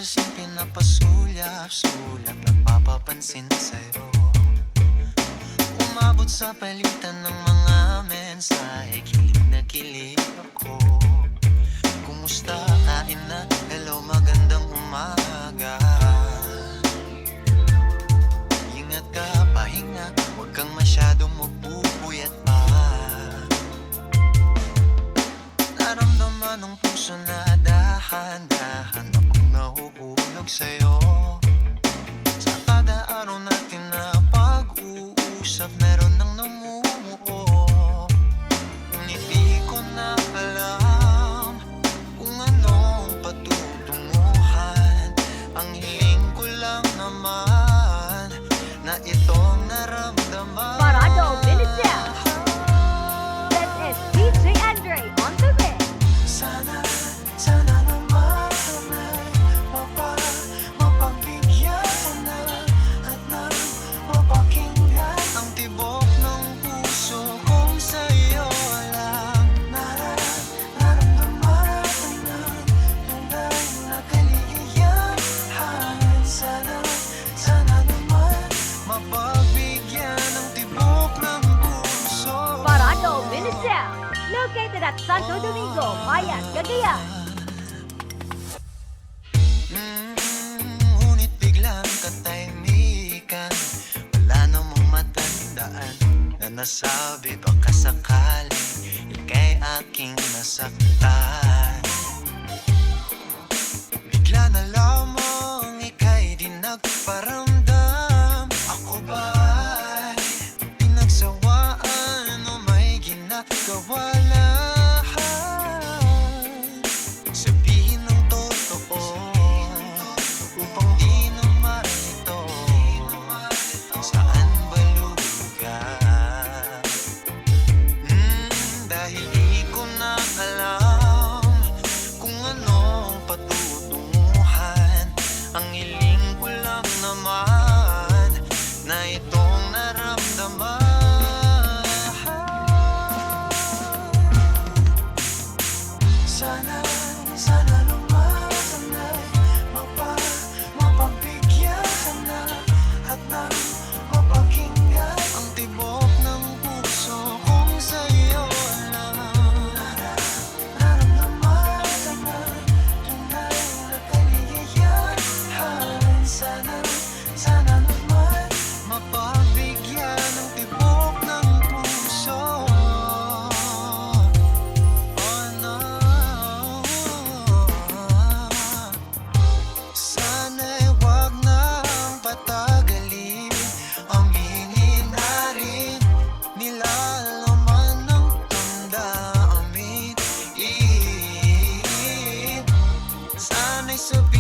sa pinapasulyap-sulyap, nagpapapansin sa'yo. Umabot sa palitan ng mga mensahe, kilig na kilig ako. Kumusta, kain na, hello, magandang umaga. Ingat ka, pahinga, huwag kang masyadong magpupuyat pa. Naramdaman ng puso na dahan-dahan akong nahuhulog sa'yo. Sa kada araw natin na pag-uusap, meron nang namumuo. Ngunit di ko na alam kung anong patutunguhan. Ang hiling ko lang naman na itong naramdaman. Parado Milicia. That is DJ Andre on the mix. Sana naman mapagbigyan na at nang mapakinggan ang tibok ng puso kong sa'yo lang naramdaman ng tunay na kaligayahan. Sana naman mapagbigyan ng tibok ng puso. Parado Milicia. Located at Santo Domingo, Bayan, Cagayan. Ngunit biglang katahimikan, wala namang matandaan na nasabi baka sakaling ika'y aking nasaktan. Bigla na lamang ika'y di nagparamdam. Ako ba'y pinagsawaan o may ginagawa lang? Sabihin ng totoo upang di naman ito saan ba lugar? Dahil di ko na alam kung anong patutunguhan. Ang hiling ko lang naman na itong naramdaman. Sana naman mapagbigyan ka na at nang mapakinggan ang tibok ng puso kong sa'yo lang naramdaman na tunay na kaligayahan. Sana naman mapagbigyan ng tibok ng puso. Oh no, sana'y wag nang patagalin. Aminin na rin nilalaman ng damdamin. Sana'y sabihin